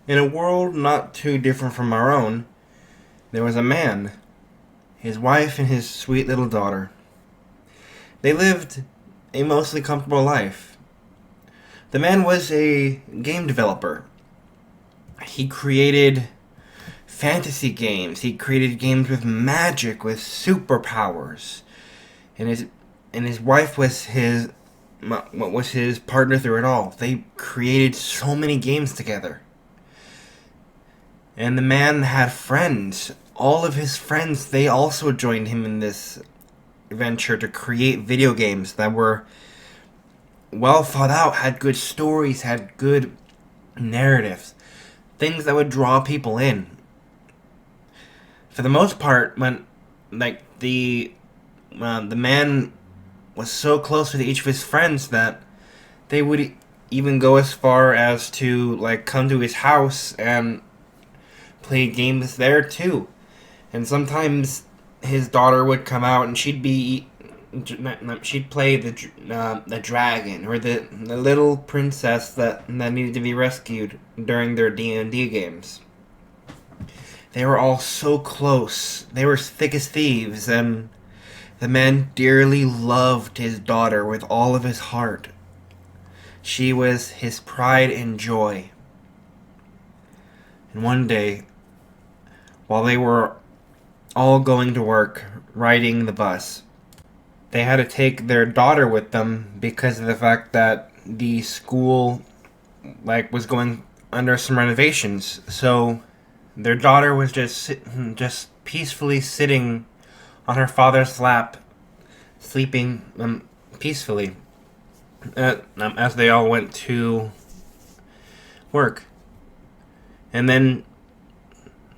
In a world not too different from our own, there was a man, his wife, and his sweet little daughter. They lived a mostly comfortable life. The man was a game developer. He created fantasy games. He created games with magic, with superpowers. And his wife was his partner through it all. They created so many games together. And the man had friends. All of his friends, they also joined him in this venture to create video games that were well thought out, had good stories, had good narratives, things that would draw people in. For the most part, when the man was so close with each of his friends that they would even go as far as to come to his house and play games there too. And sometimes his daughter would come out and she'd play the dragon or the little princess that needed to be rescued during their D&D games. They were all so close. They were thick as thieves, and the man dearly loved his daughter with all of his heart. She was his pride and joy. And one day, while they were all going to work, riding the bus, they had to take their daughter with them because of the fact that the school was going under some renovations. So their daughter was just peacefully sitting on her father's lap, sleeping peacefully as they all went to work. And then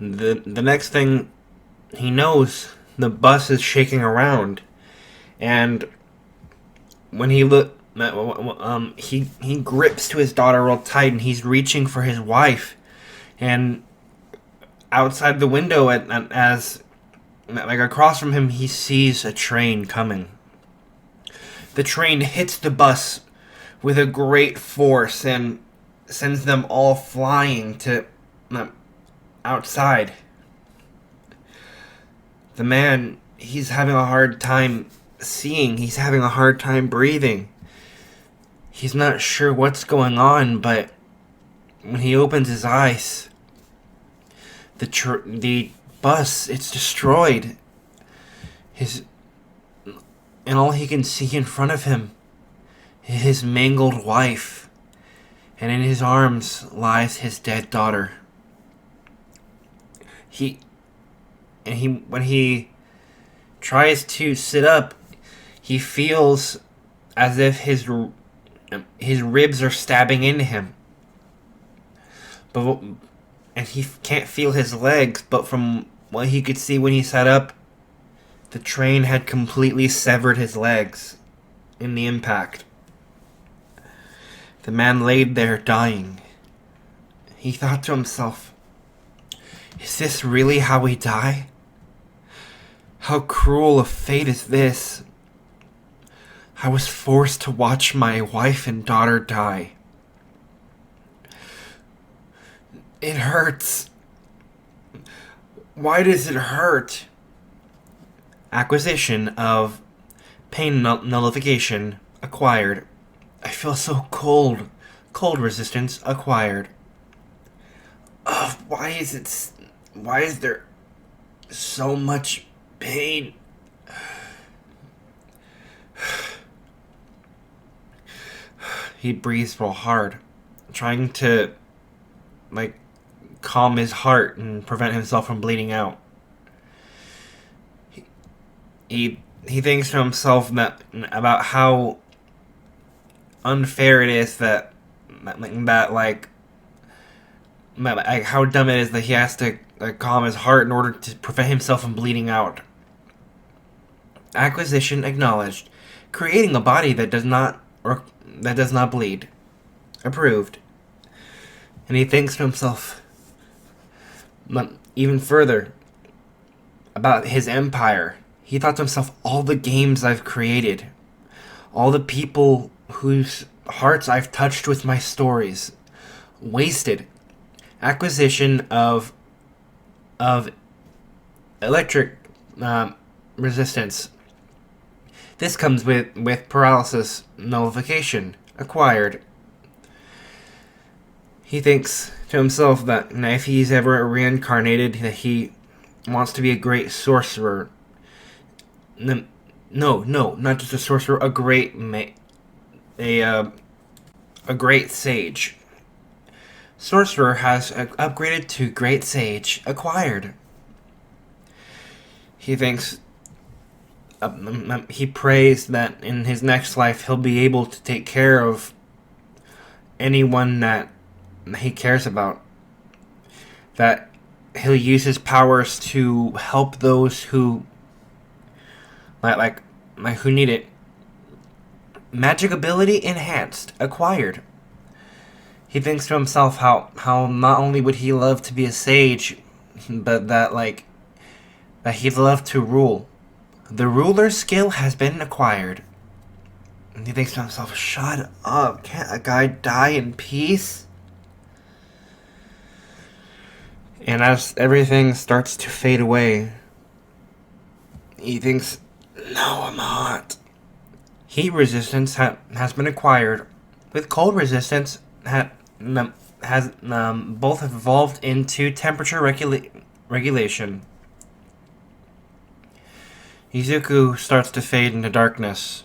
the next thing he knows, the bus is shaking around, and when he he grips to his daughter real tight, and he's reaching for his wife, and outside the window, as across from him, he sees a train coming. The train hits the bus with a great force and sends them all flying to outside. The man, he's having a hard time seeing. He's having a hard time breathing. He's not sure what's going on, but when he opens his eyes, the bus, it's destroyed. And all he can see in front of him is his mangled wife, and in his arms lies his dead daughter. When he tries to sit up, he feels as if his ribs are stabbing into him. And he can't feel his legs, but from what he could see when he sat up, the train had completely severed his legs in the impact. The man laid there dying. He thought to himself, "Is this really how we die? How cruel a fate is this? I was forced to watch my wife and daughter die. It hurts. Why does it hurt?" Acquisition of pain nullification acquired. I feel so cold. Cold resistance acquired. Why is there so much pain? He breathes real hard, trying to calm his heart and prevent himself from bleeding out. He thinks to himself about how unfair it is that how dumb it is that he has to calm his heart in order to prevent himself from bleeding out. Acquisition acknowledged. Creating a body that does not bleed. Approved. And he thinks to himself even further about his empire. He thought to himself, all the games I've created, all the people whose hearts I've touched with my stories, wasted. acquisition of electric resistance. This comes with paralysis nullification acquired. He thinks to himself that if he's ever reincarnated, that he wants to be a great sorcerer. No, not just a sorcerer, a great a great sage. Sorcerer has upgraded to great sage acquired. He thinks, he prays that in his next life he'll be able to take care of anyone that he cares about. That he'll use his powers to help those who like who need it. Magic ability enhanced, acquired. He thinks to himself how not only would he love to be a sage, but that he'd love to rule. The ruler skill has been acquired. And he thinks to himself, shut up, can't a guy die in peace? And as everything starts to fade away, he thinks, no, I'm hot. Heat resistance has been acquired, with cold resistance has both evolved into temperature regulation. Izuku starts to fade into darkness.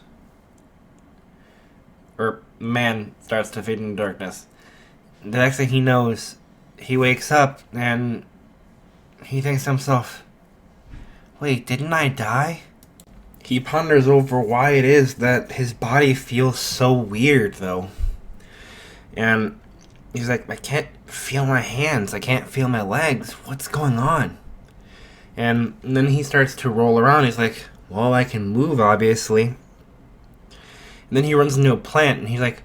Or man starts to fade into darkness. The next thing he knows, he wakes up and he thinks to himself, wait, didn't I die? He ponders over why it is that his body feels so weird, though. And he's like, I can't feel my hands. I can't feel my legs. What's going on? And then he starts to roll around. He's like, well, I can move, obviously. And then he runs into a plant, and he's like,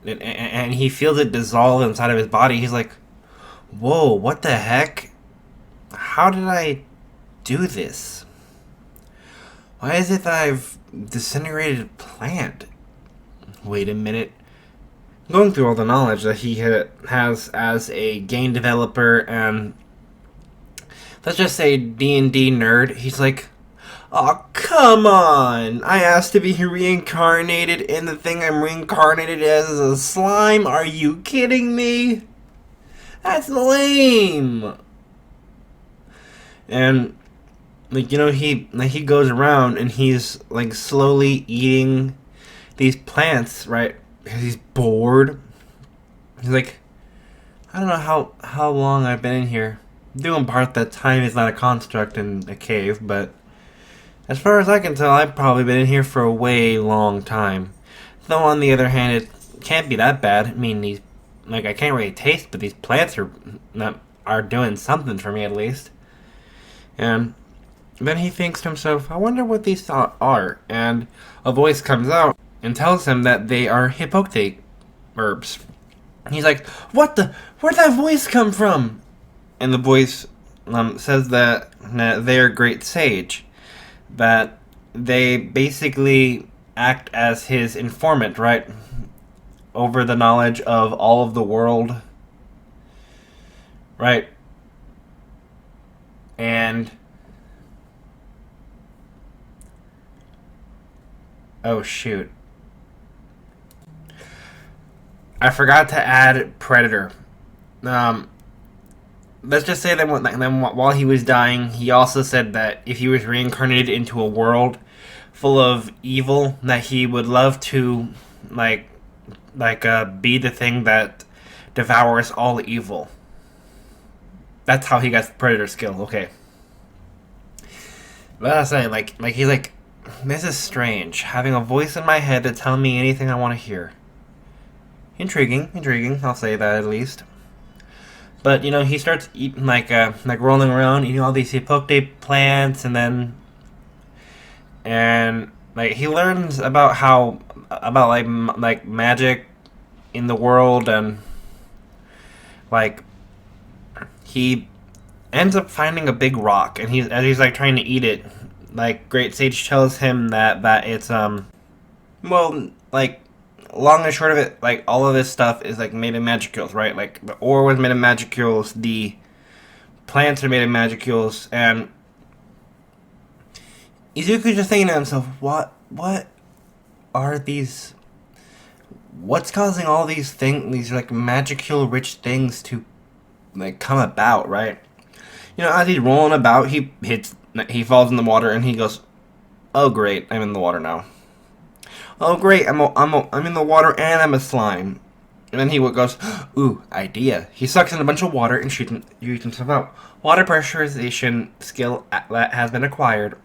and he feels it dissolve inside of his body. He's like, whoa, what the heck? How did I do this? Why is it that I've disintegrated a plant? Wait a minute. Going through all the knowledge that he has as a game developer and, let's just say, D&D nerd, he's like, oh, come on! I asked to be reincarnated, and the thing I'm reincarnated as is a slime? Are you kidding me? That's lame! And, he goes around and he's, slowly eating these plants, right? Because he's bored. He's like, I don't know how long I've been in here. Due in part that time is not a construct in a cave, but as far as I can tell, I've probably been in here for a way long time. Though on the other hand, it can't be that bad. I mean, I can't really taste, but these plants are doing something for me at least. And then he thinks to himself, I wonder what these are. And a voice comes out and tells him that they are hypocrite herbs. He's like, what the? Where'd that voice come from? And the voice says that they're great sage. That they basically act as his informant, right? Over the knowledge of all of the world. Right? And oh shoot. I forgot to add Predator. Let's just say that while he was dying, he also said that if he was reincarnated into a world full of evil, that he would love to, be the thing that devours all evil. That's how he got the Predator skill. Okay. But I was saying, he's like, this is strange. Having a voice in my head to tell me anything I want to hear. Intriguing. I'll say that at least. But he starts eating rolling around, eating all these hypocrite plants, and he learns about magic in the world, and he ends up finding a big rock, and as he's trying to eat it, Great Sage tells him that it's long and short of it, like, all of this stuff is, like, made of magicules, right? Like, the ore was made of magicules, the plants are made of magicules, and Izuku's just thinking to himself, what are these... What's causing all these things, these, like, magicule-rich things to, like, come about, right? You know, as he's rolling about, he falls in the water, and he goes, oh, great, I'm in the water now. Oh, great, I'm in the water, and I'm a slime. And then he goes, ooh, idea. He sucks in a bunch of water and shoots himself out. Water pressurization skill that has been acquired.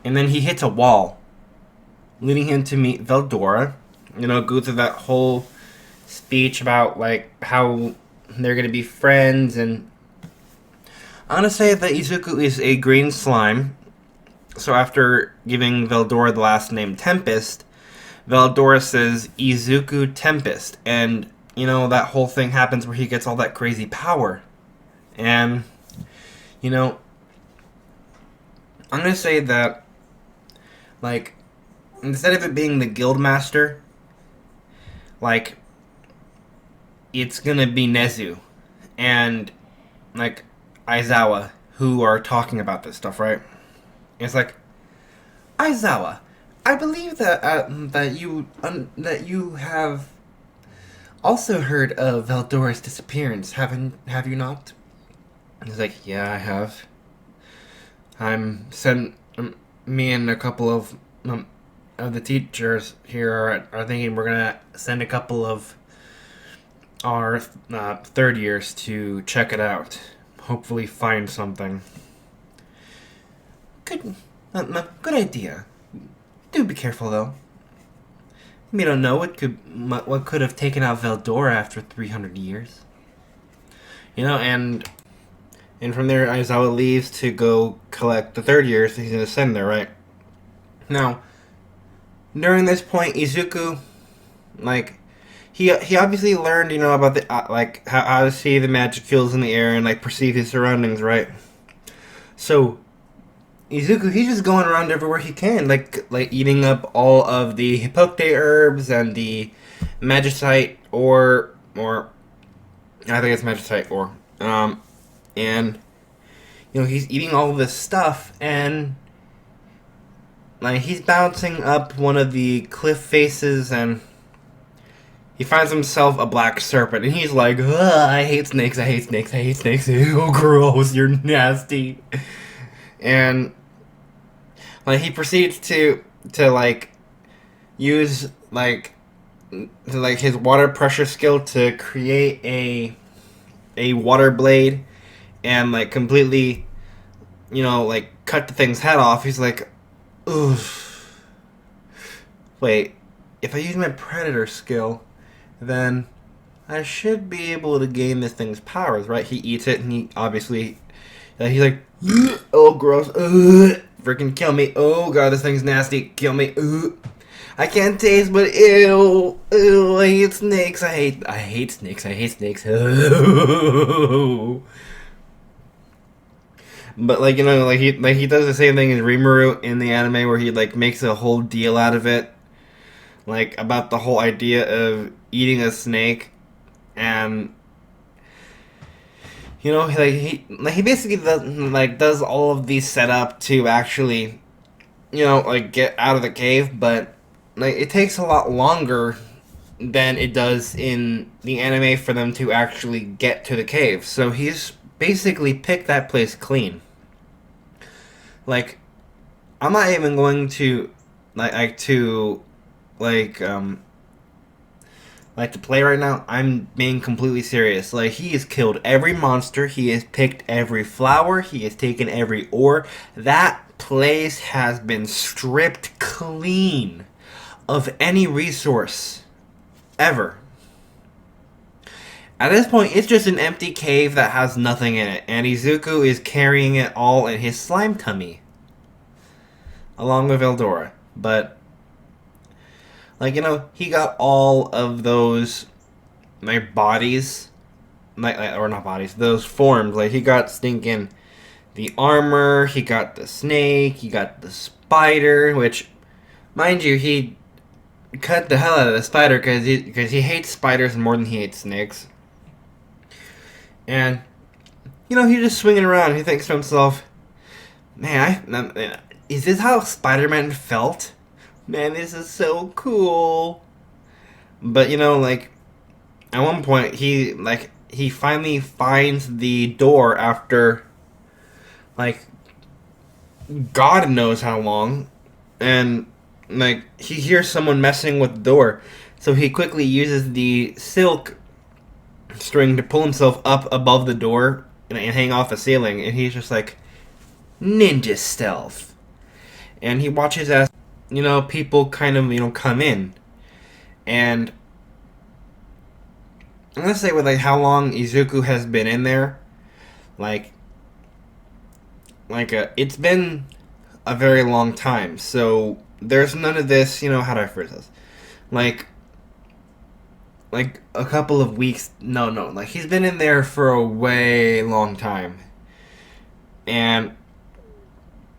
And then he hits a wall, leading him to meet Veldora. You know, go through that whole speech about, like, how they're going to be friends. And I'm going to say that Izuku is a green slime. So after giving Veldora the last name Tempest, Veldora says Izuku Tempest. And, you know, that whole thing happens where he gets all that crazy power. And, you know, I'm going to say that, like, instead of it being the Guildmaster, like, it's going to be Nezu and, like, Aizawa who are talking about this stuff, right? It's like, Aizawa, I believe that that you have also heard of Veldora's disappearance, have you not? And he's like, yeah, I have. Me and a couple of the teachers here are thinking we're gonna send a couple of our third years to check it out. Hopefully find something. Good idea. Do be careful though. We don't know what could have taken out Veldora after 300 years. You know, and from there Aizawa leaves to go collect the third years he's gonna send there, right? Now, during this point, Izuku, like, he obviously learned, you know, about the like how to see the magicules in the air and, like, perceive his surroundings, right? So Izuku, he's just going around everywhere he can, like eating up all of the Hippocte herbs and the magicite ore, or I think it's magicite ore, and you know, he's eating all of this stuff, and like, he's bouncing up one of the cliff faces, and he finds himself a black serpent, and he's like, I hate snakes, I hate snakes, I hate snakes, ew, gross, you're nasty. And, like, he proceeds to like, use, like his water pressure skill to create a water blade, and, like, completely, you know, like, cut the thing's head off. He's like, oof. Wait, if I use my predator skill, then I should be able to gain this thing's powers, right? He eats it, and he obviously, he's like, oh, gross, freaking kill me, oh god, this thing's nasty, kill me, I can't taste, but ew, I hate snakes, I hate snakes, I hate snakes, But, like, you know, like he does the same thing as Rimuru in the anime, where he, like, makes a whole deal out of it, like, about the whole idea of eating a snake, and, you know, like he basically does all of these setup to actually, you know, like, get out of the cave, but, like, it takes a lot longer than it does in the anime for them to actually get to the cave. So he's basically picked that place clean. Like, I'm not even going to to play right now. I'm being completely serious. Like, he has killed every monster. He has picked every flower. He has taken every ore. That place has been stripped clean of any resource ever. At this point, it's just an empty cave that has nothing in it, and Izuku is carrying it all in his slime tummy, along with Veldora. But, like, you know, he got all of those, like, bodies, or not bodies, those forms. Like, he got stinking the armor, he got the snake, he got the spider, which, mind you, he cut the hell out of the spider because he hates spiders more than he hates snakes. And he's just swinging around. And he thinks to himself, "Man, is this how Spider-Man felt? Man, this is so cool." But like at one point he finally finds the door after like God knows how long, and like he hears someone messing with the door, so he quickly uses the silk string to pull himself up above the door and hang off the ceiling, and he's just like ninja stealth, and he watches as people kind of come in, and I'm gonna say with like how long Izuku has been in there, like it's been a very long time. So there's none of this. How do I phrase this? Like a couple of weeks. No. Like he's been in there for a way long time, and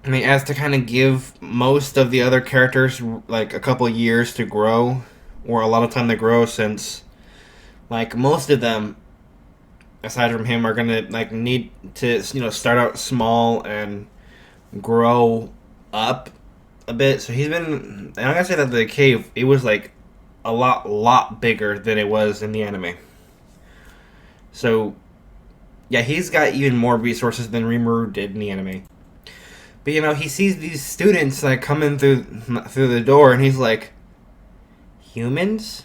I mean, as to kind of give most of the other characters like a couple of years to grow, or a lot of time to grow, since like most of them, aside from him, are gonna like need to start out small and grow up a bit. So he's been, and I'm gonna say that the cave, it was like a lot bigger than it was in the anime. So yeah, he's got even more resources than Rimuru did in the anime. But he sees these students like coming through the door, and he's like, humans?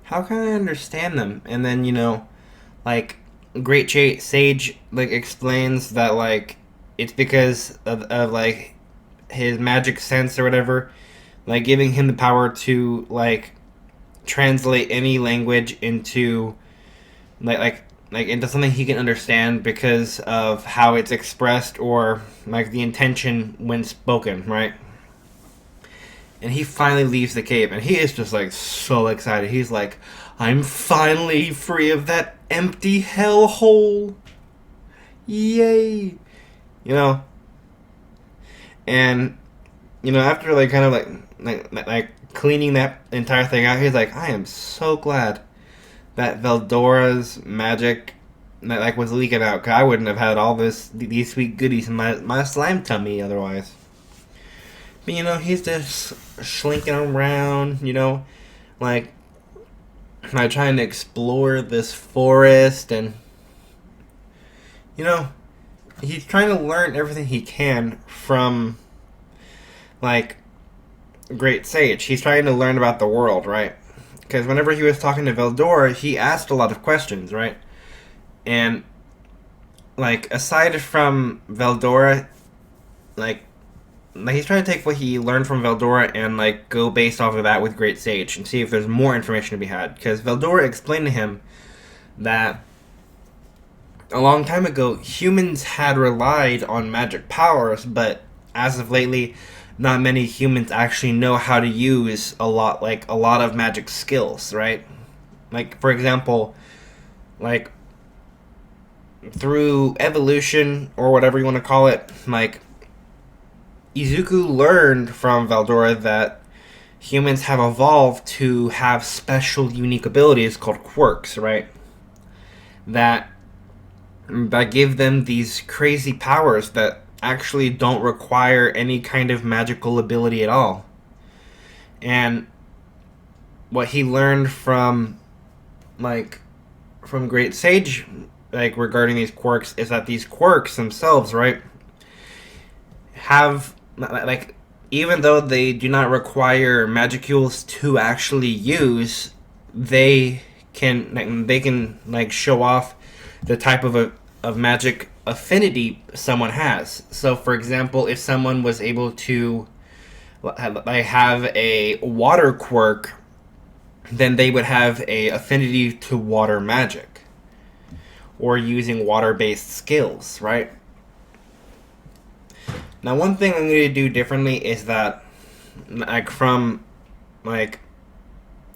How can I understand them? And then like Great Sage like explains that like it's because of like his magic sense or whatever, like giving him the power to like translate any language into like into something he can understand because of how it's expressed, or like the intention when spoken, right? And he finally leaves the cave, and he is just like so excited. He's like, I'm finally free of that empty hellhole. Yay. And after like kind of like cleaning that entire thing out, he's like, I am so glad that Veldora's magic that like was leaking out, because I wouldn't have had all these sweet goodies in my slime tummy otherwise. But he's just slinking around, like trying to explore this forest, and he's trying to learn everything he can from like Great Sage. He's trying to learn about the world, right? Because whenever he was talking to Veldora, he asked a lot of questions, right? And like aside from Veldora, like he's trying to take what he learned from Veldora and like go based off of that with Great Sage and see if there's more information to be had. Because Veldora explained to him that a long time ago, humans had relied on magic powers, but as of lately, not many humans actually know how to use a lot of magic skills, right? Like, for example, like through evolution or whatever you want to call it, like Izuku learned from Veldora that humans have evolved to have special, unique abilities called quirks, right? That give them these crazy powers that actually don't require any kind of magical ability at all. And what he learned from Great Sage, like regarding these quirks, is that these quirks themselves, right, have like, even though they do not require magicules to actually use, they can like show off the type of magic affinity someone has. So, for example, if someone was able to have a water quirk, then they would have a affinity to water magic, or using water-based skills, right? Now, one thing I'm going to do differently is that, like, from, like,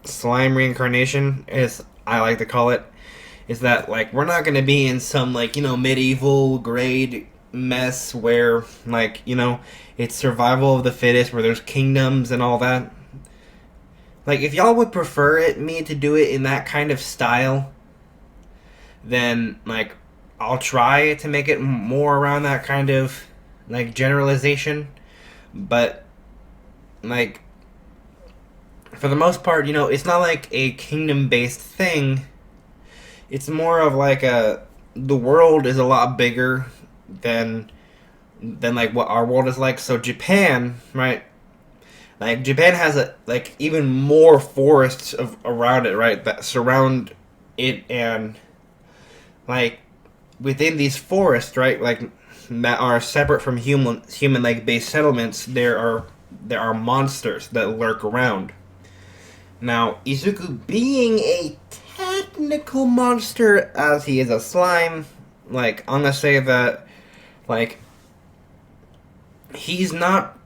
slime reincarnation, as I like to call it, is that, like, we're not going to be in some, like, medieval grade mess where, like, it's survival of the fittest, where there's kingdoms and all that. Like, if y'all would prefer me to do it in that kind of style, then, like, I'll try to make it more around that kind of, like, generalization. But, like, for the most part, it's not like a kingdom-based thing. It's more of like the world is a lot bigger than like what our world is like. So Japan, right? Like, Japan has even more forests around it, right? That surround it, and like within these forests, right? Like, that are separate from human like based settlements. There are monsters that lurk around. Now, Izuku, being a technical monster as he is a slime, like, I'm gonna say that, like, he's not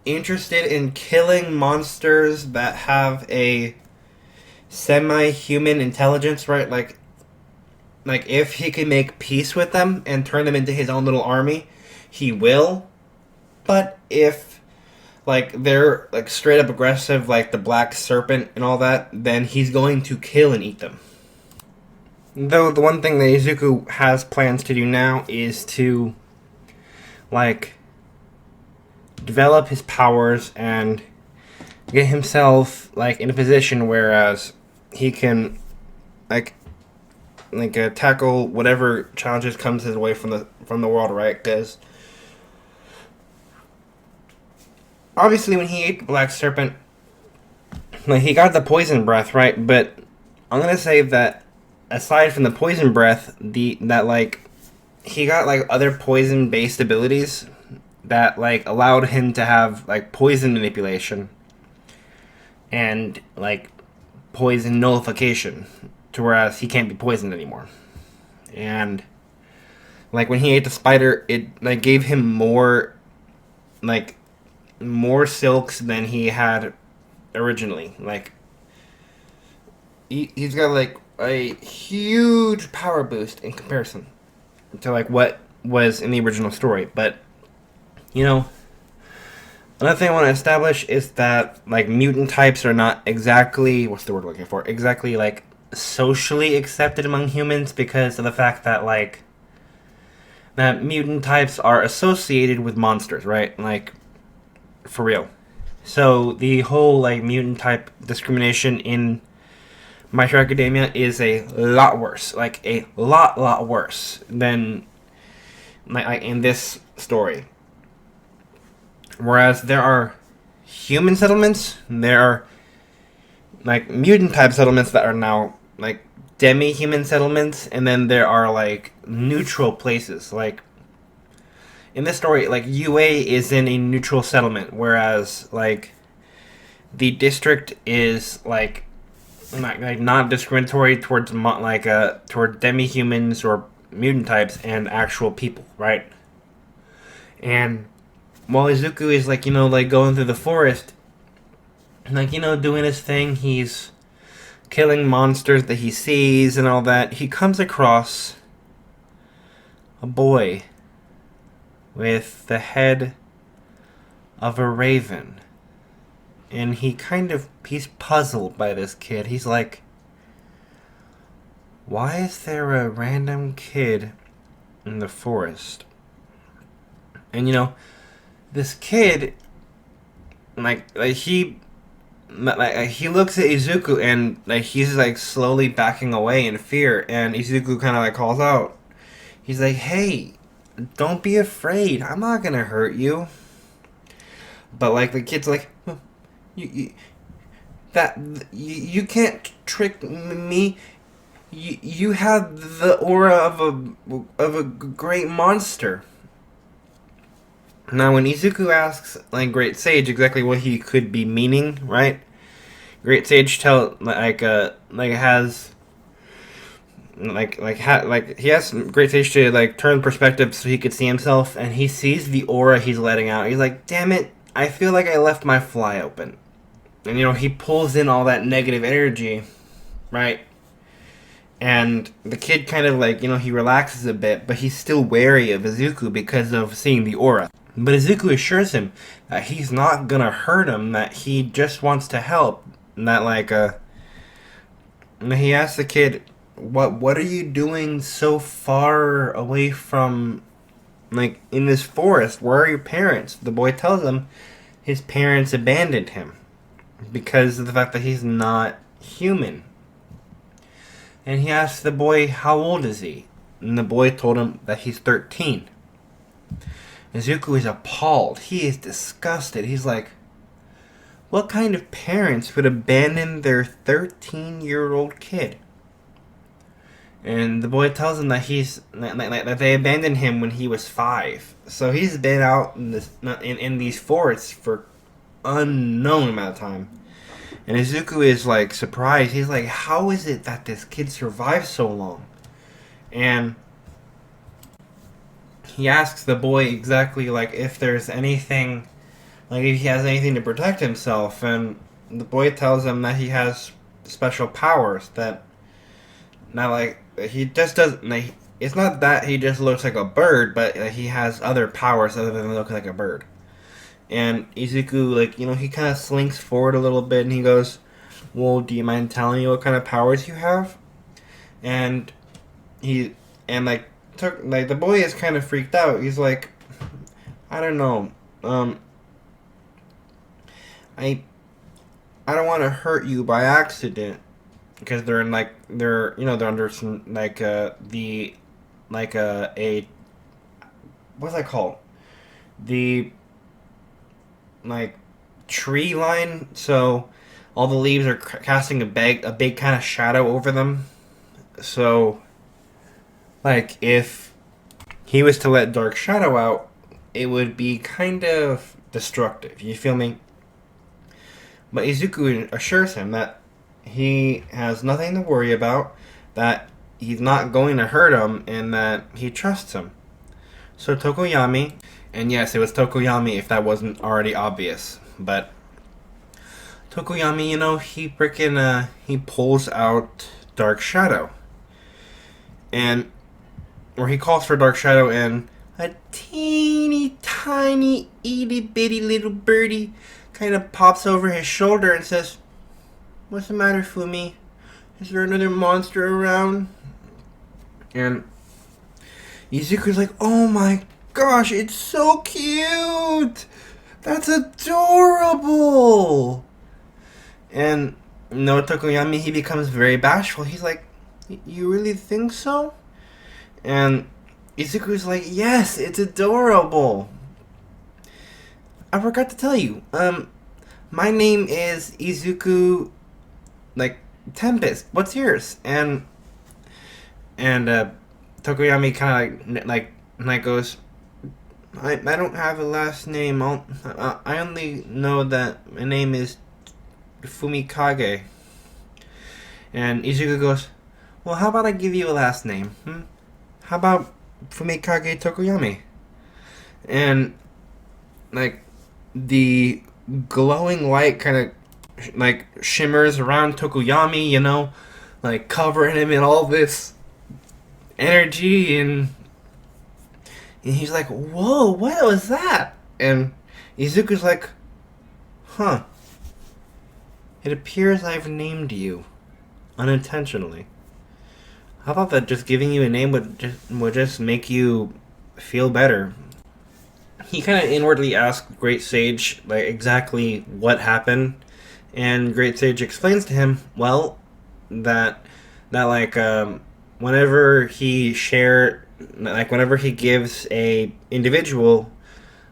interested in killing monsters that have a semi-human intelligence, right? Like if he can make peace with them and turn them into his own little army, he will. But if, like, they're, like, straight up aggressive, like the black serpent and all that, then he's going to kill and eat them. Though the one thing that Izuku has plans to do now is to, like, develop his powers and get himself, like, in a position whereas he can, like tackle whatever challenges comes his way from the world, right? Because obviously when he ate the black serpent, like, he got the poison breath, right? But I'm gonna say that aside from the poison breath, he got, like, other poison based abilities that, like, allowed him to have, like, poison manipulation and, like, poison nullification, to whereas he can't be poisoned anymore. And, like, when he ate the spider, it, like, gave him more silks than he had originally. Like, he's got, like, a huge power boost in comparison to, like, what was in the original story. But, another thing I want to establish is that, like, mutant types are not exactly, what's the word I'm looking for? Exactly, like, socially accepted among humans, because of the fact that, like, that mutant types are associated with monsters, right? Like, for real. So the whole, like, mutant type discrimination in My Hero Academia is a lot worse. Like, a lot worse than, like, in this story. Whereas there are human settlements, there are, like, mutant type settlements that are now, like, demi-human settlements, and then there are, like, neutral places. Like, in this story, like, UA is in a neutral settlement, whereas, like, the district is, like not discriminatory towards, toward demi-humans or mutant types and actual people, right? And while Izuku is, like, like, going through the forest, like, doing his thing, he's killing monsters that he sees and all that, he comes across a boy with the head of a raven. And he's puzzled by this kid. He's like, why is there a random kid in the forest? And, this kid, he looks at Izuku, and, like, he's, like, slowly backing away in fear, and Izuku kind of, like, calls out. He's like, hey, don't be afraid. I'm not gonna hurt you. But, like, the kid's like, you can't trick me. You have the aura of a great monster. Now, when Izuku asks, like, Great Sage exactly what he could be meaning, right? Great Sage he has Great Sage to, like, turn perspective so he could see himself, and he sees the aura he's letting out. He's like, damn it, I feel like I left my fly open. And, he pulls in all that negative energy, right? And the kid kind of, like, he relaxes a bit, but he's still wary of Izuku because of seeing the aura. But Izuku assures him that he's not gonna hurt him, that he just wants to help. Not like and he asks the kid, what are you doing so far away from, like, in this forest? Where are your parents? The boy tells him his parents abandoned him because of the fact that he's not human. And he asks the boy, how old is he? And the boy told him that he's 13. Izuku is appalled. He is disgusted. He's like, what kind of parents would abandon their 13-year-old kid? And the boy tells him that that they abandoned him when he was 5. So he's been out in these forests for unknown amount of time. And Izuku is like surprised. He's like, how is it that this kid survived so long? And he asks the boy exactly like if there's anything, like if he has anything to protect himself. And the boy tells him that he has special powers that, not like, he just doesn't, like, it's not that he just looks like a bird, but he has other powers other than looking like a bird. And Izuku, like, he kind of slinks forward a little bit and he goes, well, do you mind telling me what kind of powers you have? And the boy is kind of freaked out. He's like, I don't know. I don't want to hurt you by accident. Because they're under some, what's that called? The, tree line, so all the leaves are casting a big kind of shadow over them. So, if he was to let Dark Shadow out, it would be kind of destructive, you feel me? But Izuku assures him that he has nothing to worry about, that he's not going to hurt him, and that he trusts him. So Tokoyami, and yes, it was Tokoyami if that wasn't already obvious, but Tokoyami, he pulls out Dark Shadow. Or he calls for Dark Shadow, and a teeny tiny itty bitty little birdie kind of pops over his shoulder and says, what's the matter, Fumi? Is there another monster around? And Izuku's like, oh my gosh, it's so cute! That's adorable! And Tokoyami, he becomes very bashful. He's like, you really think so? And Izuku's like, yes, it's adorable. I forgot to tell you, my name is Izuku, Tempest. What's yours? And Tokoyami kind of goes, I don't have a last name. I only know that my name is Fumikage. And Izuku goes, well, how about I give you a last name? How about Fumikage Tokoyami? And the glowing light kind of shimmers around Tokoyami, covering him in all this energy, and he's like, whoa, what was that? And Izuku's like, huh, it appears I've named you unintentionally. How about that just giving you a name would just make you feel better? He kind of inwardly asked Great Sage exactly what happened, and Great Sage explains to him, well, that whenever he whenever he gives a individual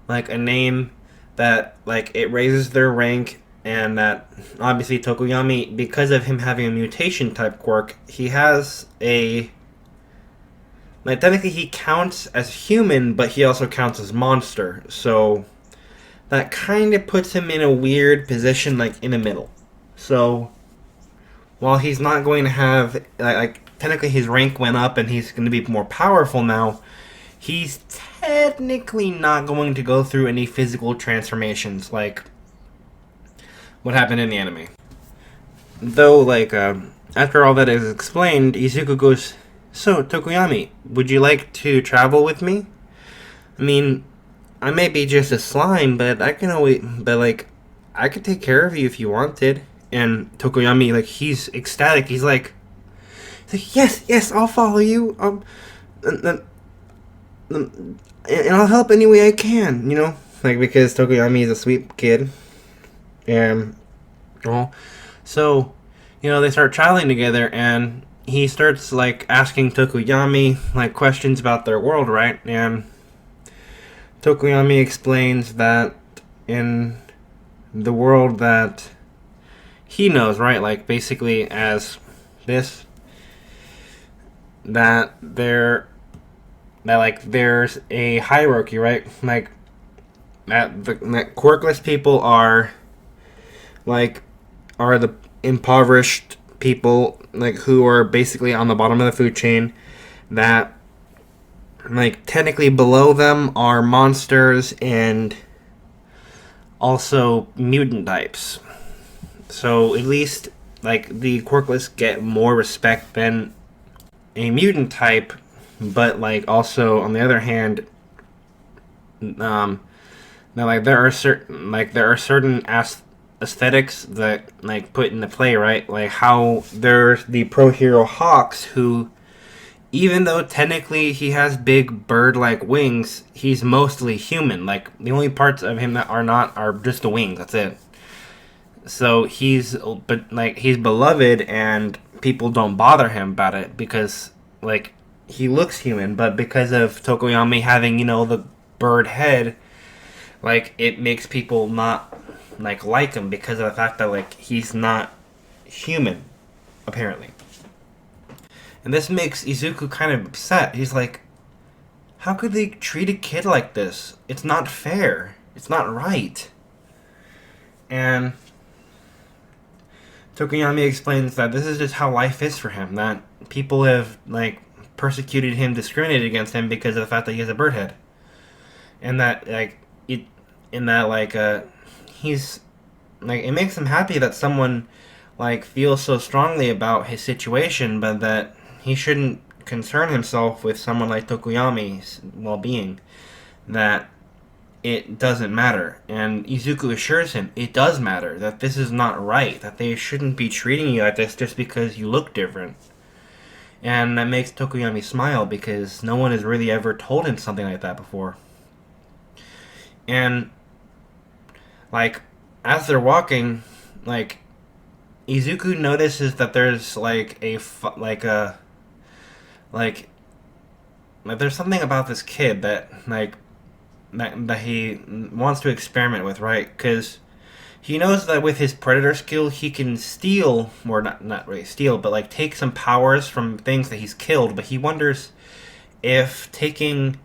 a name that it raises their rank, and that obviously Tokoyami, because of him having a mutation type quirk, he has a technically he counts as human, but he also counts as monster. So that kind of puts him in a weird position, in the middle. So while he's not going to have technically his rank went up and he's going to be more powerful now, he's technically not going to go through any physical transformations like what happened in the anime. Though, after all that is explained, Izuku goes, so, Tokoyami, would you like to travel with me? I mean, I may be just a slime, but I could take care of you if you wanted. And Tokoyami, like, he's ecstatic. Yes, yes, I'll follow you. And, and I'll help any way I can, you know? Like, because Tokoyami is a sweet kid. And, well, so, you know, they start traveling together, and he starts, like, asking Tokoyami, like, questions about their world, right? And Tokoyami explains that in the world that he knows, right? Like, basically as this, that there's a hierarchy, right? Like, that quirkless people are the impoverished people, like, who are basically on the bottom of the food chain. That, like, technically below them are monsters and also mutant types. So at least, like, the quirkless get more respect than a mutant type, but, like, also on the other hand, now, like, there are certain aesthetics that, like, put into play, right? Like, how there's the pro hero Hawks, who, even though technically he has big bird-like wings, he's mostly human. Like, the only parts of him that are not are just the wings. That's it. So he's beloved, and people don't bother him about it because, like, he looks human. But because of Tokoyami having, you know, the bird head, like, it makes people not like him because of the fact that, like, he's not human, apparently. And this makes Izuku kind of upset. He's like, how could they treat a kid like this? It's not fair. It's not right. And Tokoyami explains that this is just how life is for him. That people have, like, persecuted him, discriminated against him because of the fact that he has a bird head. And that, like, he's, like, it makes him happy that someone, like, feels so strongly about his situation, but that he shouldn't concern himself with someone like Tokoyami's well-being. That it doesn't matter. And Izuku assures him it does matter, that this is not right, that they shouldn't be treating you like this just because you look different. And that makes Tokoyami smile because no one has really ever told him something like that before. And, like, as they're walking, like, Izuku notices that there's, like, there's something about this kid that, like, that he wants to experiment with, right? Because he knows that with his predator skill, he can steal, or not really steal, but, like, take some powers from things that he's killed. But he wonders if taking,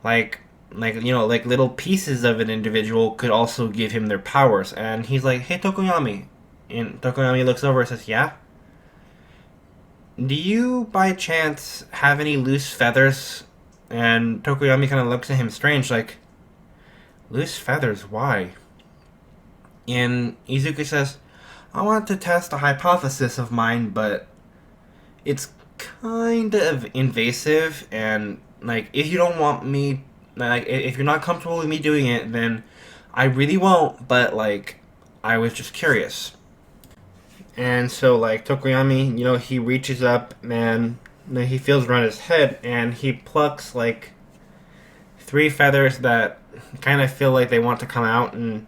like little pieces of an individual could also give him their powers. And he's like, hey, Tokoyami. And Tokoyami looks over and says, yeah? Do you, by chance, have any loose feathers? And Tokoyami kind of looks at him strange, like, loose feathers, why? And Izuku says, I want to test a hypothesis of mine, but it's kind of invasive, and, like, if you don't want me, like, if you're not comfortable with me doing it, then I really won't, but, like, I was just curious. And so, like, Tokoyami, you know, he reaches up, and he feels around his head, and he plucks, like, 3 feathers that kind of feel like they want to come out, and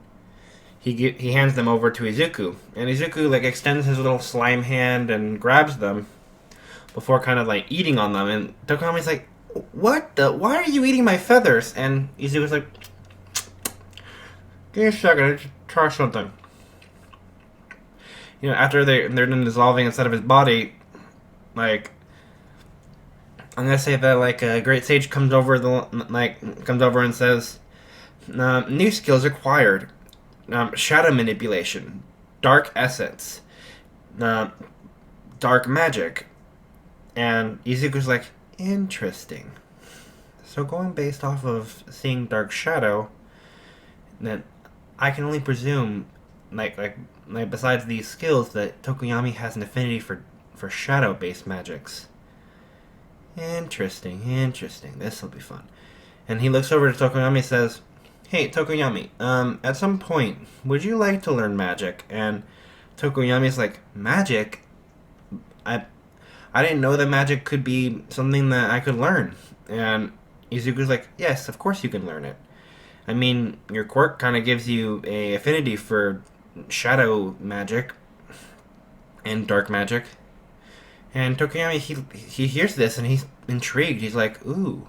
he hands them over to Izuku. And Izuku, like, extends his little slime hand and grabs them before kind of, like, eating on them. And Tokoyami's like, what the? Why are you eating my feathers? And Izuku's like, give me a second, I just try something. You know, after they're done dissolving inside of his body, like, I'm gonna say that, like, a great sage comes over and says, new skills acquired: shadow manipulation, dark essence, dark magic. And Izuku's like, interesting. So going based off of seeing dark shadow, then I can only presume, like besides these skills, that Tokoyami has an affinity for shadow-based magics. Interesting. This will be fun. And he looks over to Tokoyami and says, hey, Tokoyami, at some point, would you like to learn magic? And Tokoyami's like, magic? I I didn't know that magic could be something that I could learn. And Izuku's like, yes, of course you can learn it. I mean, your quirk kind of gives you a affinity for shadow magic and dark magic. And Tokoyami, he hears this and he's intrigued. He's like, ooh,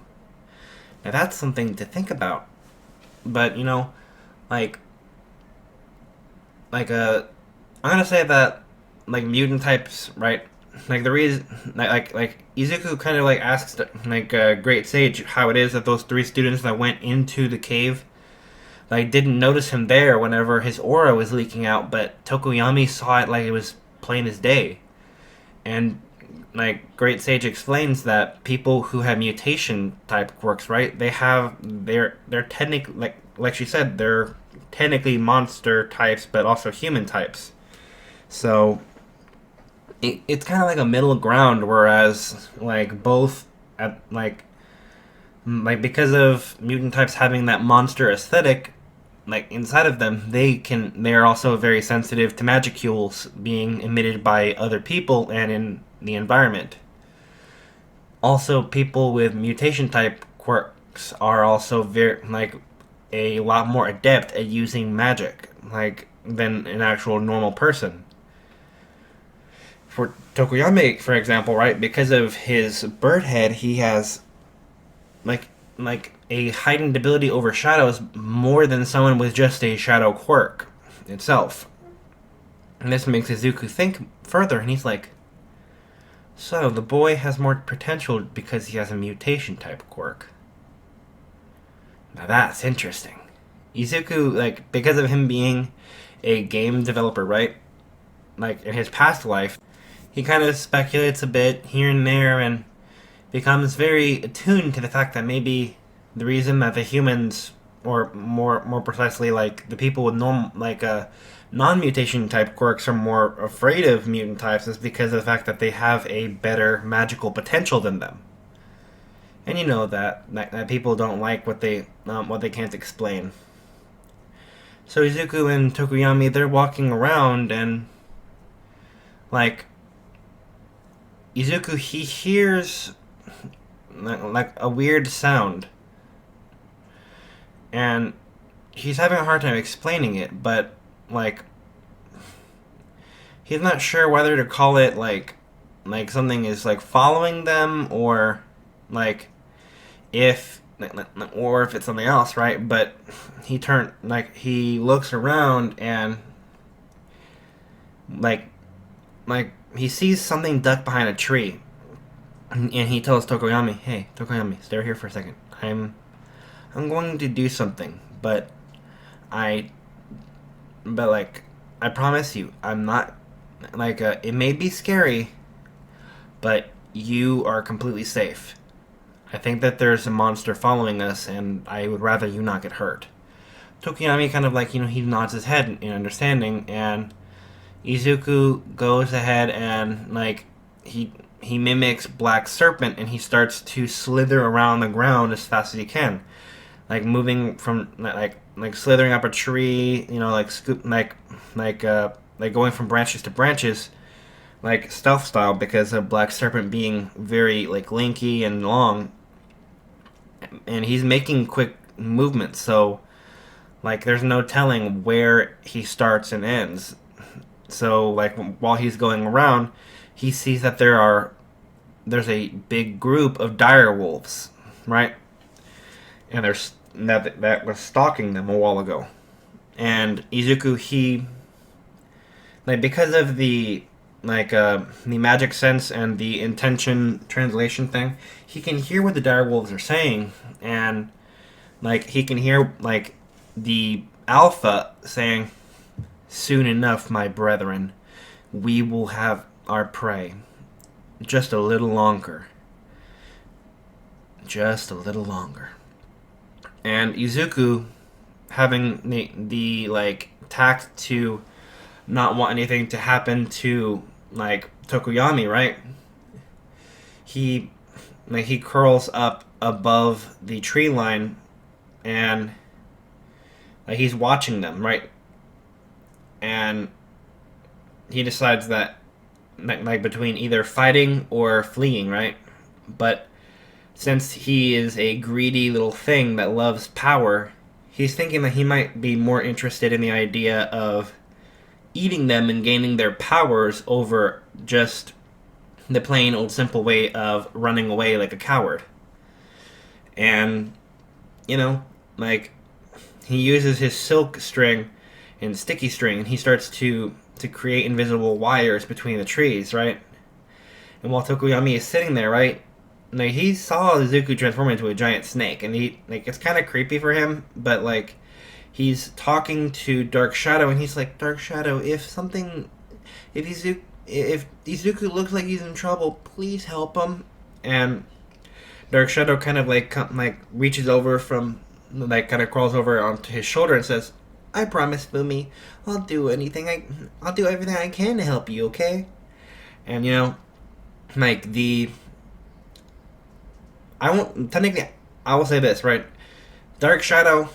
now that's something to think about. But, like, I'm gonna say that, like, mutant types, right? Like, the reason, like Izuku kind of, like, asks, like, Great Sage how it is that those three students that went into the cave, like, didn't notice him there whenever his aura was leaking out, but Tokoyami saw it like it was plain as day. And, like, Great Sage explains that people who have mutation type quirks, right? They're technically, like she said, they're technically monster types, but also human types. So it's kind of like a middle ground, whereas like both at like because of mutant types having that monster aesthetic like inside of them, they are also very sensitive to magicules being emitted by other people and in the environment. Also, people with mutation type quirks are also very like a lot more adept at using magic like than an actual normal person. For Tokoyami, for example, right, because of his bird head, he has like a heightened ability over shadows more than someone with just a shadow quirk itself. And this makes Izuku think further, and he's like, so the boy has more potential because he has a mutation type quirk. Now that's interesting. Izuku, like, because of him being a game developer, right? Like, in his past life, he kind of speculates a bit here and there and becomes very attuned to the fact that maybe the reason that the humans, or more precisely, like, the people with non-mutation type quirks are more afraid of mutant types is because of the fact that they have a better magical potential than them. And you know that people don't like what they can't explain. So Izuku and Tokoyami, they're walking around and like Izuku, he hears like a weird sound, and he's having a hard time explaining it, but like he's not sure whether to call it like something is like following them or like if or if it's something else, right? But he looks around and like he sees something ducked behind a tree, and he tells Tokoyami, "Hey, Tokoyami, stay here for a second. I'm going to do something, but I like I promise you, I'm not like it may be scary, but you are completely safe. I think that there's a monster following us, and I would rather you not get hurt." Tokoyami kind of like, he nods his head in understanding, and Izuku goes ahead and like he mimics Black Serpent, and he starts to slither around the ground as fast as he can, like moving from like slithering up a tree, like scoop like going from branches to branches, like stealth style, because of Black Serpent being very like lanky and long, and he's making quick movements, so like there's no telling where he starts and ends. So like while he's going around, he sees that there's a big group of dire wolves, right? And there's that was stalking them a while ago. And Izuku, he like because of the magic sense and the intention translation thing, he can hear what the dire wolves are saying, and like he can hear like the alpha saying, "Soon enough, my brethren, we will have our prey. Just a little longer. Just a little longer." And Izuku, having the like tact to not want anything to happen to like Tokoyami, right? He curls up above the tree line, and like he's watching them, right? And he decides that like between either fighting or fleeing, right? But since he is a greedy little thing that loves power, he's thinking that he might be more interested in the idea of eating them and gaining their powers over just the plain old simple way of running away like a coward. And, like, he uses his silk string and sticky string, and he starts to create invisible wires between the trees, right? And while Tokoyami is sitting there, right, like, he saw Izuku transform into a giant snake, and it's kind of creepy for him, but, like, he's talking to Dark Shadow, and he's like, Dark Shadow, if Izuku looks like he's in trouble, please help him. And Dark Shadow kind of like reaches over from, like, kind of crawls over onto his shoulder and says, I promise, Fumi, I'll do everything I can to help you, okay? And I will say this, right? Dark Shadow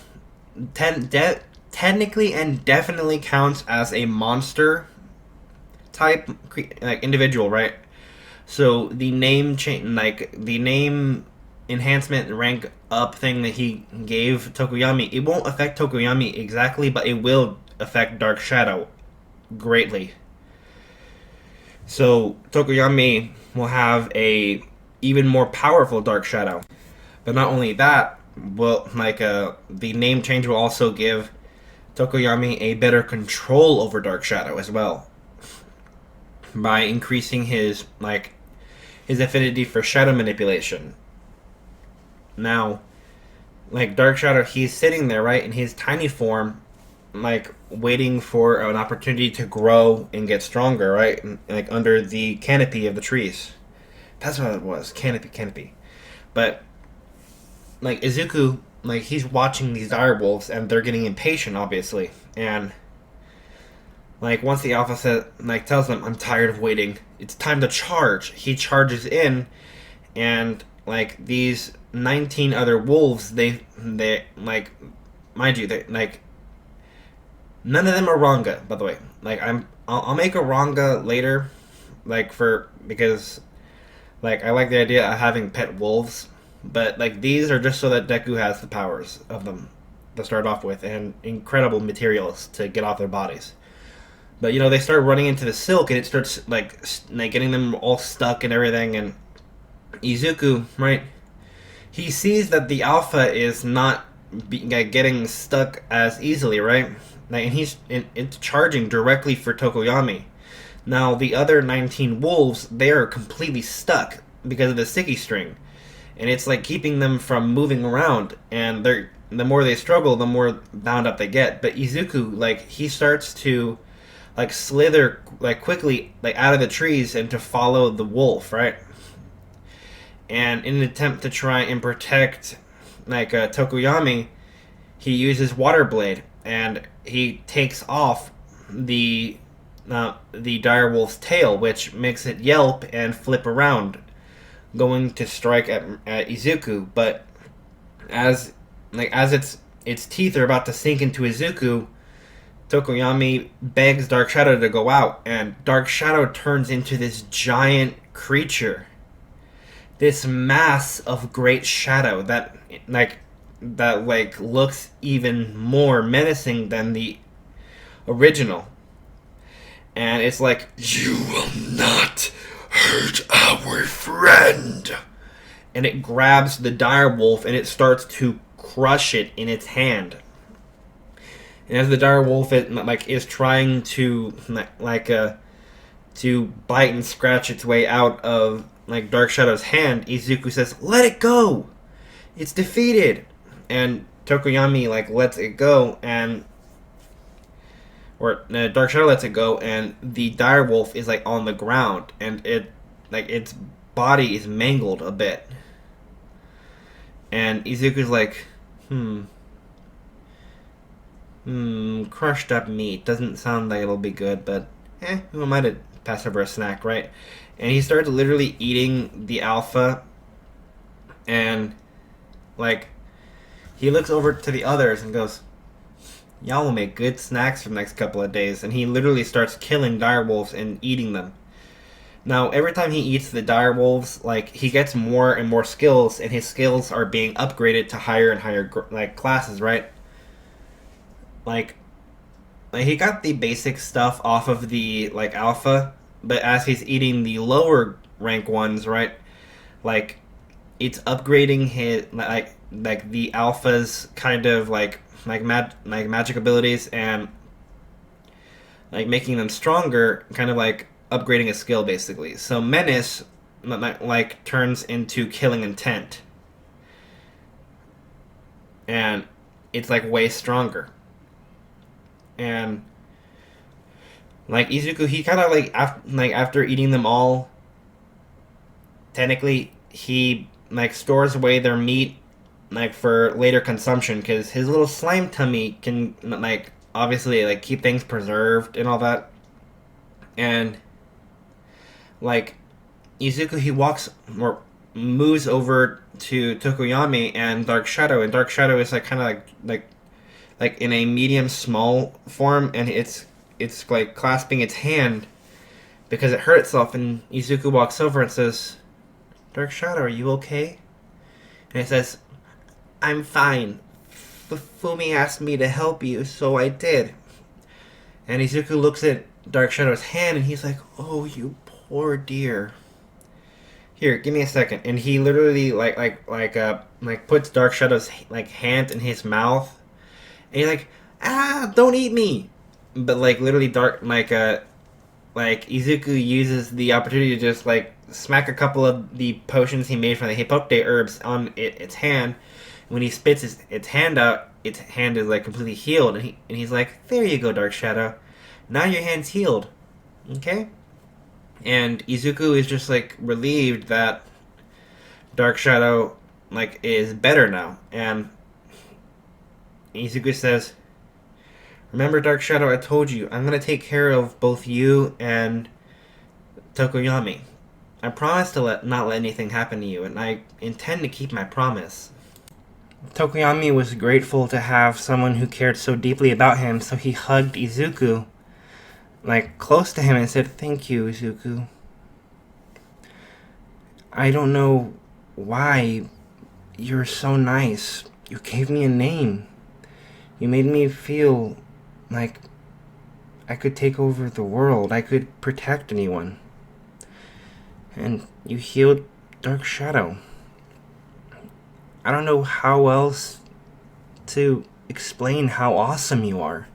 technically and definitely counts as a monster type individual, right? So the name the name enhancement rank up thing that he gave Tokoyami, it won't affect Tokoyami exactly, but it will affect Dark Shadow greatly. So Tokoyami will have a even more powerful Dark Shadow. But not only that, the name change will also give Tokoyami a better control over Dark Shadow as well, by increasing his affinity for shadow manipulation. Now, Dark Shadow, he's sitting there, right, in his tiny form, waiting for an opportunity to grow and get stronger, right, under the canopy of the trees. That's what it was, canopy. But Izuku, he's watching these direwolves, and they're getting impatient, obviously, and once the alpha tells them, I'm tired of waiting, it's time to charge, he charges in, and these 19 other wolves, they mind you, none of them are Ranga, by the way. I'll make a Ranga later, because I like the idea of having pet wolves, but these are just so that Deku has the powers of them to start off with, and incredible materials to get off their bodies. But they start running into the silk, and it starts getting them all stuck and everything. And Izuku, right? He sees that the alpha is not getting stuck as easily, right? And it's charging directly for Tokoyami. Now the other 19 wolves, they are completely stuck because of the sticky string, and it's keeping them from moving around. And the more they struggle, the more bound up they get. But Izuku, he starts to slither quickly out of the trees and to follow the wolf, right? And in an attempt to try and protect Tokoyami, he uses Water Blade, and he takes off the direwolf's tail, which makes it yelp and flip around, going to strike at Izuku. But as its teeth are about to sink into Izuku, Tokoyami begs Dark Shadow to go out, and Dark Shadow turns into this giant creature, this mass of great shadow that looks even more menacing than the original. And it's you will not hurt our friend. And it grabs the direwolf, and it starts to crush it in its hand. And as the direwolf is trying to to bite and scratch its way out of Dark Shadow's hand, Izuku says, "Let it go! It's defeated!" And Tokoyami lets it go, Dark Shadow lets it go, and the direwolf is on the ground, and its body is mangled a bit. And Izuku's crushed up meat. Doesn't sound like it'll be good, but who am I to pass over a snack, right? And he starts literally eating the alpha, and he looks over to the others and goes, Y'all will make good snacks for the next couple of days. And he literally starts killing direwolves and eating them. Now, every time he eats the direwolves, like, he gets more and more skills, and his skills are being upgraded to higher and higher, like, classes, right? Like, he got the basic stuff off of the, like, alpha, but as he's eating the lower rank ones, right? Like, it's upgrading his, like the alpha's kind of, like magic abilities, and, like, making them stronger, kind of like upgrading a skill, basically. So Menace, like, turns into Killing Intent. And it's, like, way stronger. And, like, Izuku, he kind of, after eating them all, technically, he, like, stores away their meat, like, for later consumption, because his little slime tummy can, like, obviously, like, keep things preserved and all that. And, like, Izuku, he walks or moves over to Tokoyami and Dark Shadow, and Dark Shadow is, like, kind of like in a medium small form, and it's like clasping its hand because it hurt itself. And Izuku walks over and says, "Dark Shadow, are you okay?" And it says, "I'm fine. Fumi asked me to help you, so I did." And Izuku looks at Dark Shadow's hand, and he's like, "Oh, you poor dear. Here, give me a second." And he literally like puts Dark Shadow's, like, hand in his mouth, and he's like, "Ah, don't eat me!" But, like, literally, like Izuku uses the opportunity to just, like, smack a couple of the potions he made from the Hipote herbs on its hand. When he spits its hand out, its hand is, like, completely healed, and he's like, "There you go, Dark Shadow. Now your hand's healed. Okay?" And Izuku is just, like, relieved that Dark Shadow, like, is better now. And Izuku says, "Remember, Dark Shadow, I told you, I'm going to take care of both you and Tokoyami. I promise to not let anything happen to you, and I intend to keep my promise." Tokoyami was grateful to have someone who cared so deeply about him, so he hugged Izuku, like, close to him, and said, "Thank you, Izuku. I don't know why you're so nice. You gave me a name. You made me feel like I could take over the world. I could protect anyone. And you healed Dark Shadow. I don't know how else to explain how awesome you are."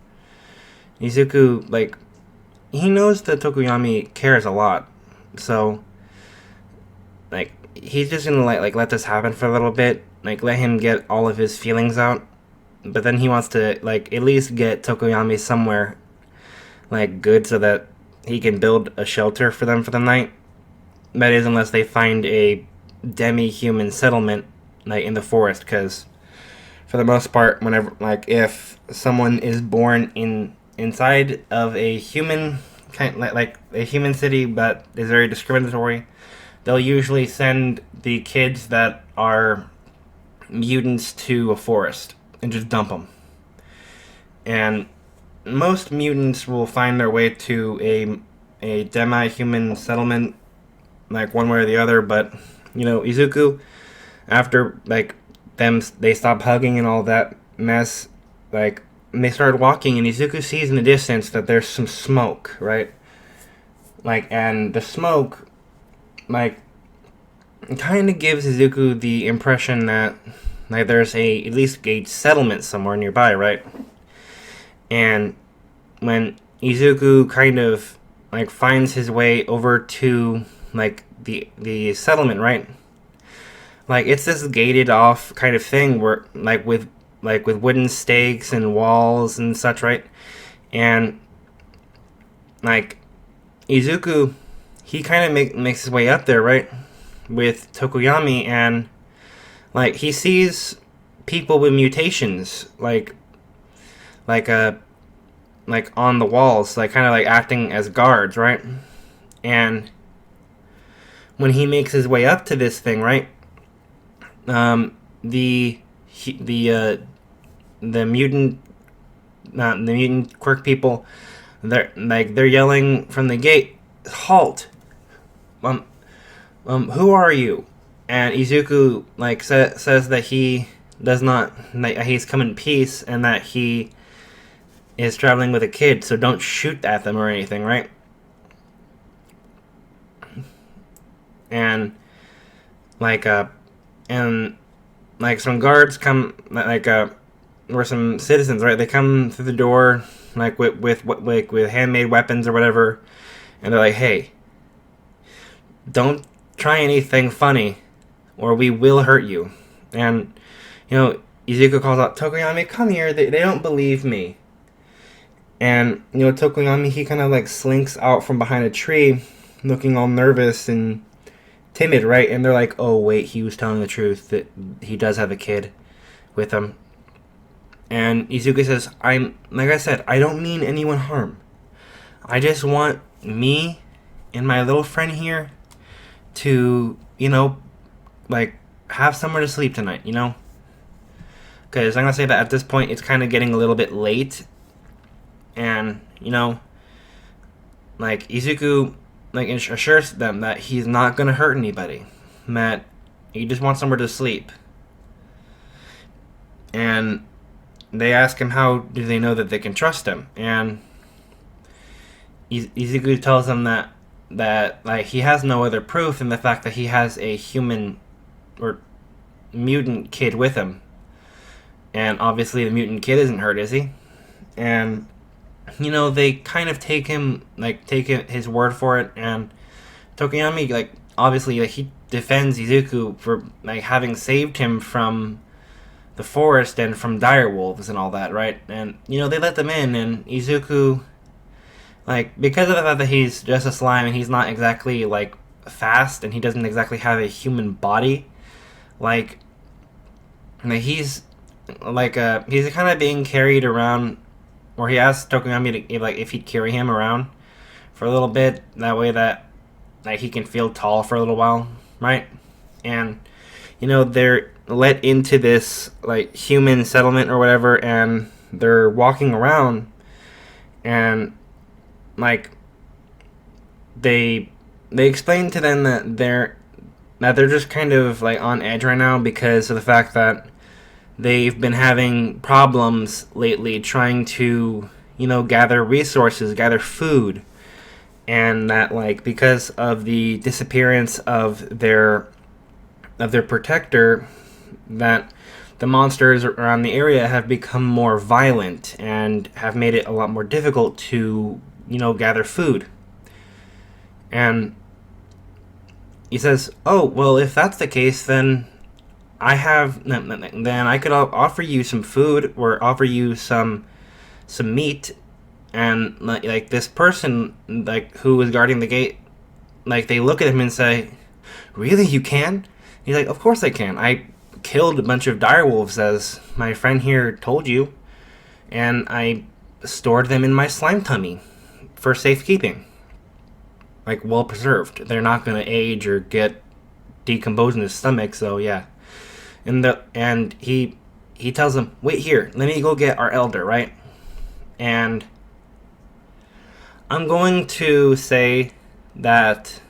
Izuku, like, he knows that Tokoyami cares a lot, so, like, he's just gonna like let this happen for a little bit, like, let him get all of his feelings out, but then he wants to, like, at least get Tokoyami somewhere, like, good, so that he can build a shelter for them for the night. That is, unless they find a demi-human settlement, like, in the forest, because for the most part, whenever, like, if someone is born inside of a human, like a human city, but is very discriminatory, they'll usually send the kids that are mutants to a forest and just dump them. And most mutants will find their way to a demi-human settlement, like, one way or the other. But, you know, Izuku, after, like, they stop hugging and all that mess, like, they started walking, and Izuku sees in the distance that there's some smoke, right? Like, and the smoke, like, kind of gives Izuku the impression that, like, there's at least a settlement somewhere nearby, right? And when Izuku kind of, like, finds his way over to, like, the settlement, right? Like, it's this gated off kind of thing where, like, with wooden stakes and walls and such, right? And, like, Izuku, he kind of makes his way up there, right? With Tokoyami, and, like, he sees people with mutations, like on the walls, like, kind of, like, acting as guards, right? And when he makes his way up to this thing, right? The mutant, the mutant quirk people, they're yelling from the gate, "Halt! Who are you?" And Izuku says that he does not, he's come in peace, and that he is traveling with a kid, so don't shoot at them or anything, right? And some guards come, or some citizens, right? They come through the door with handmade weapons or whatever, and they're like, "Hey, don't try anything funny, or we will hurt you." And Izuku calls out, "Tokoyami, come here. They don't believe me." And Tokoyami, he kind of slinks out from behind a tree, looking all nervous and timid, right? And they're like, "Oh wait, he was telling the truth, that he does have a kid with him." And Izuku says, like I said, I don't mean anyone harm. I just want me and my little friend here to, have somewhere to sleep tonight, Because I'm going to say that at this point, it's kind of getting a little bit late. And, Izuku, assures them that he's not going to hurt anybody. That he just wants somewhere to sleep. And they ask him how do they know that they can trust him. And Izuku tells them that he has no other proof than the fact that he has a human or mutant kid with him. And obviously the mutant kid isn't hurt, is he? And they kind of take his word for it. And Tokoyami, obviously, he defends Izuku for having saved him from the forest and from dire wolves and all that, right? And they let them in, and Izuku, because of the fact that he's just a slime and he's not exactly fast, and he doesn't exactly have a human body, he's kind of being carried around, or he asked Tokoyami to, if he'd carry him around for a little bit, that way that he can feel tall for a little while, right? And they're let into this human settlement or whatever, and they're walking around, and they explain to them that they're just kind of on edge right now because of the fact that they've been having problems lately trying to gather resources, gather food, and that because of the disappearance of their protector, that the monsters around the area have become more violent and have made it a lot more difficult to gather food. And he says, "Oh, well, if that's the case, then I could offer you some food, or offer you some meat." And this person who was guarding the gate, they look at him and say, "Really, you can?" He's like, "Of course I can. I killed a bunch of direwolves, as my friend here told you, and I stored them in my slime tummy for safekeeping, well preserved. They're not going to age or get decomposed in his stomach, so yeah." And he tells him, "Wait here, let me go get our elder," right? And I'm going to say that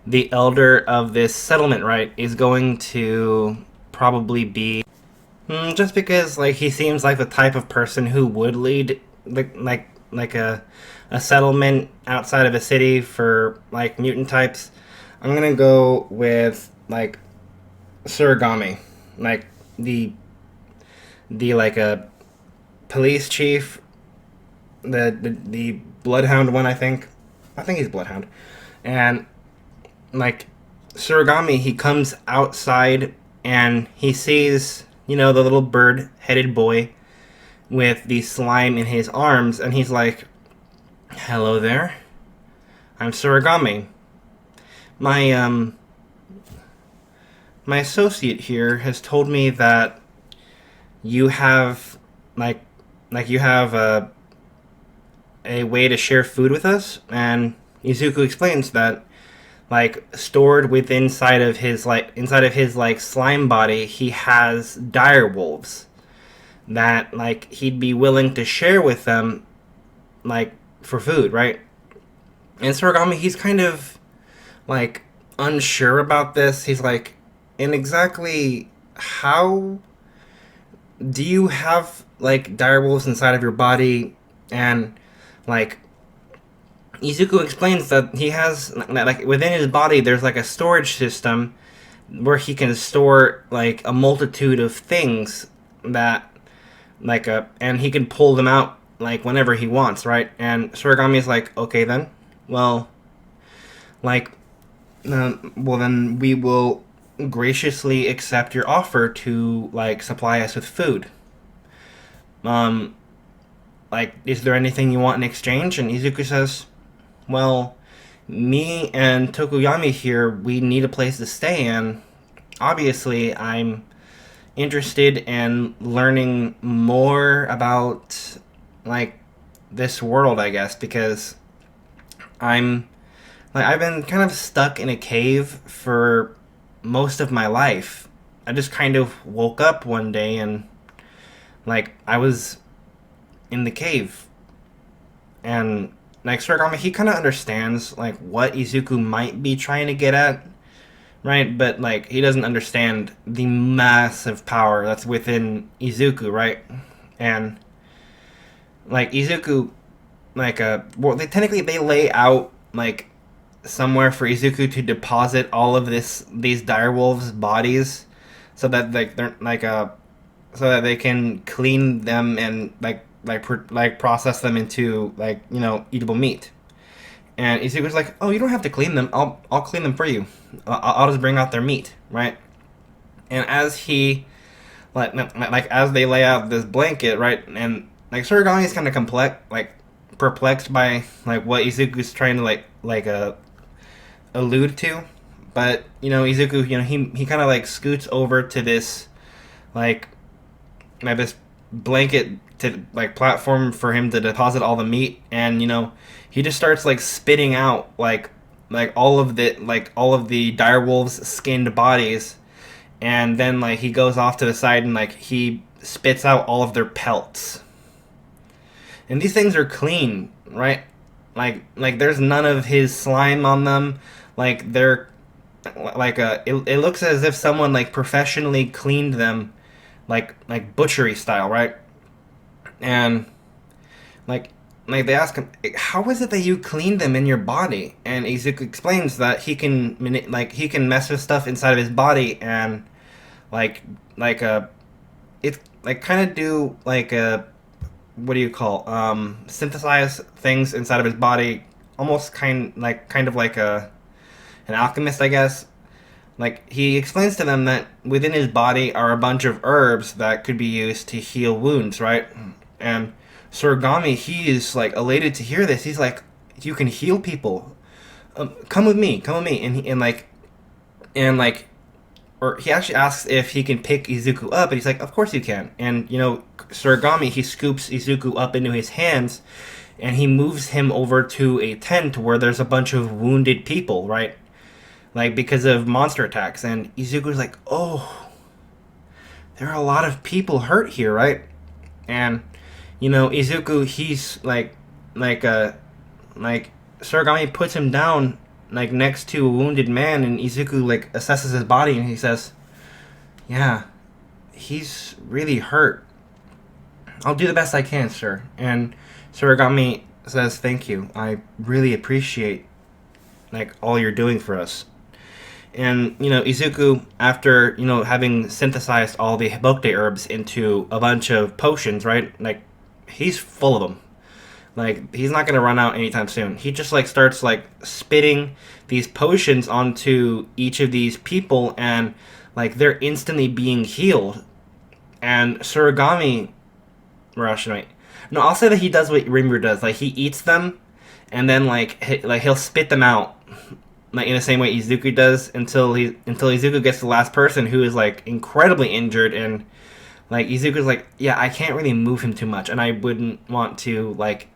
the elder of this settlement, right, is going to probably be, just because he seems like the type of person who would lead a settlement outside of a city for mutant types. I'm gonna go with Surigami, the a police chief, the bloodhound one. I think he's bloodhound. And Surigami, he comes outside and he sees the little bird-headed boy with the slime in his arms, and he's like, "Hello there, I'm Surigami. My associate here has told me that you have you have a way to share food with us." And Izuku explains that stored inside of his slime body, he has dire wolves that like he'd be willing to share with them, like for food, right? And Soragami, he's kind of like unsure about this. He's like, and exactly how do you have like direwolves inside of your body? And like Izuku explains that he has like within his body there's like a storage system where he can store like a multitude of things that like a and he can pull them out like whenever he wants, right? And Surigami is like, okay then, well, like, well then we will graciously accept your offer to like supply us with food. Um, like, is there anything you want in exchange? And Izuku says, well, me and Tokuyami here, we need a place to stay, and obviously I'm interested in learning more about like this world, I guess, because I'm like I've been kind of stuck in a cave for most of my life. I just kind of woke up one day and like I was in the cave, and like Surigami, he kind of understands like what Izuku might be trying to get at, right? But like he doesn't understand the massive power that's within Izuku, right? And like Izuku, like well, they lay out like somewhere for Izuku to deposit all of these direwolves' bodies, so that like they're like so that they can clean them and like process them into like eatable meat. And Izuku's like, oh, you don't have to clean them. I'll clean them for you. I'll just bring out their meat, right? And as he like as they lay out this blanket, right, and like Surigami is kind of perplexed by like what Izuku's trying to allude to, but Izuku, he kind of like scoots over to this like this blanket to like platform for him to deposit all the meat, and he just starts like spitting out like all of the direwolves' skinned bodies, and then like he goes off to the side and like he spits out all of their pelts. And these things are clean, right? Like there's none of his slime on them. Like they're like it looks as if someone like professionally cleaned them, like butchery style, right? And like they ask him, how is it that you cleaned them in your body? And Izuku explains that he can mess with stuff inside of his body, and it's like kind of do like a what do you call synthesize things inside of his body, almost kind of like an alchemist, I guess. Like he explains to them that within his body are a bunch of herbs that could be used to heal wounds, right? And Surigami, he is like elated to hear this. He's like, you can heal people. Come with me, or he actually asks if he can pick Izuku up, and he's like, of course you can. And Surigami, he scoops Izuku up into his hands, and he moves him over to a tent where there's a bunch of wounded people, right? Like because of monster attacks. And Izuku's like, oh, there are a lot of people hurt here, right? And Izuku, he's like Surigami puts him down like next to a wounded man, and Izuku like assesses his body, and he says, yeah, he's really hurt. I'll do the best I can, sir. And Surigami says, thank you. I really appreciate like all you're doing for us. And Izuku, after having synthesized all the Hibokte herbs into a bunch of potions, right? Like he's full of them. Like he's not gonna run out anytime soon. He just like starts like spitting these potions onto each of these people, and like they're instantly being healed. And Surigami, no, I'll say that he does what Rimuru does. Like he eats them, and then like he'll spit them out, like in the same way Izuku does, until Izuku gets the last person who is like incredibly injured, and like Izuku's like, yeah, I can't really move him too much, and I wouldn't want to like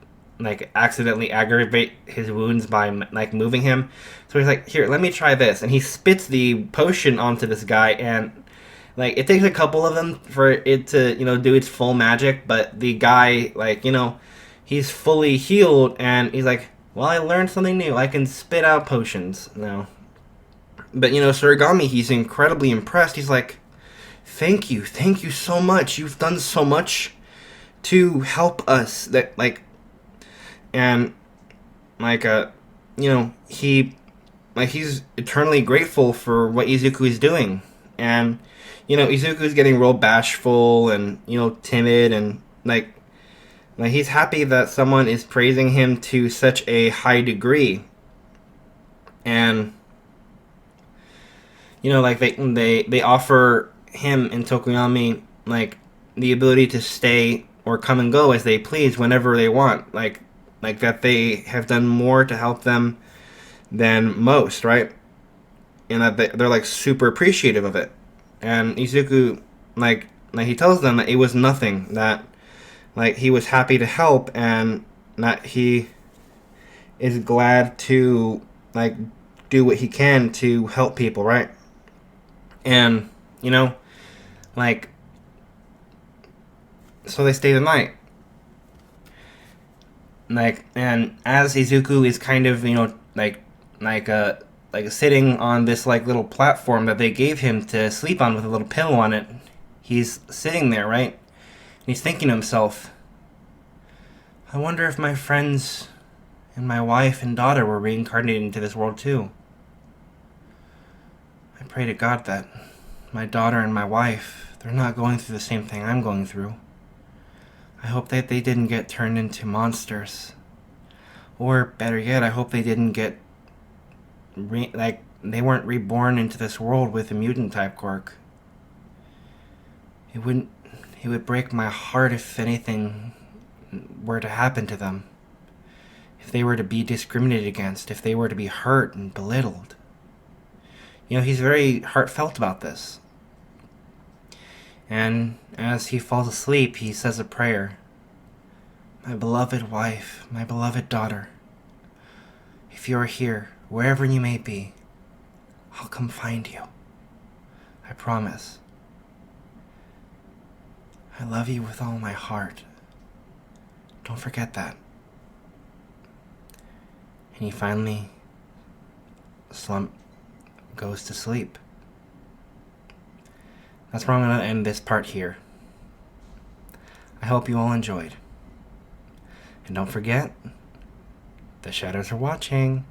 accidentally aggravate his wounds by like moving him. So he's like, here, let me try this, and he spits the potion onto this guy, and like it takes a couple of them for it to do its full magic, but the guy, like, he's fully healed, and he's like, well, I learned something new. I can spit out potions now. But Surigami, he's incredibly impressed. He's like, thank you so much. You've done so much to help us. That like, and like he's eternally grateful for what Izuku is doing. And Izuku is getting real bashful and timid, and like he's happy that someone is praising him to such a high degree. And like they offer him and Tokoyami like the ability to stay or come and go as they please whenever they want. Like that they have done more to help them than most, right? And that they're like super appreciative of it. And Izuku like he tells them that it was nothing, that like he was happy to help, and that he is glad to like do what he can to help people, right? And like so they stay the night. Like, and as Izuku is kind of like sitting on this like little platform that they gave him to sleep on with a little pillow on it, he's sitting there, right? And he's thinking to himself, I wonder if my friends and my wife and daughter were reincarnated into this world too. I pray to God that my daughter and my wife, they're not going through the same thing I'm going through. I hope that they didn't get turned into monsters. Or better yet, I hope they didn't get they weren't reborn into this world with a mutant type quirk. It would break my heart if anything were to happen to them. If they were to be discriminated against, if they were to be hurt and belittled. He's very heartfelt about this. And as he falls asleep, he says a prayer. My beloved wife, my beloved daughter, if you are here, wherever you may be, I'll come find you. I promise. I love you with all my heart. Don't forget that. And he finally goes to sleep. That's where I'm going to end this part here. I hope you all enjoyed. And don't forget, the shadows are watching.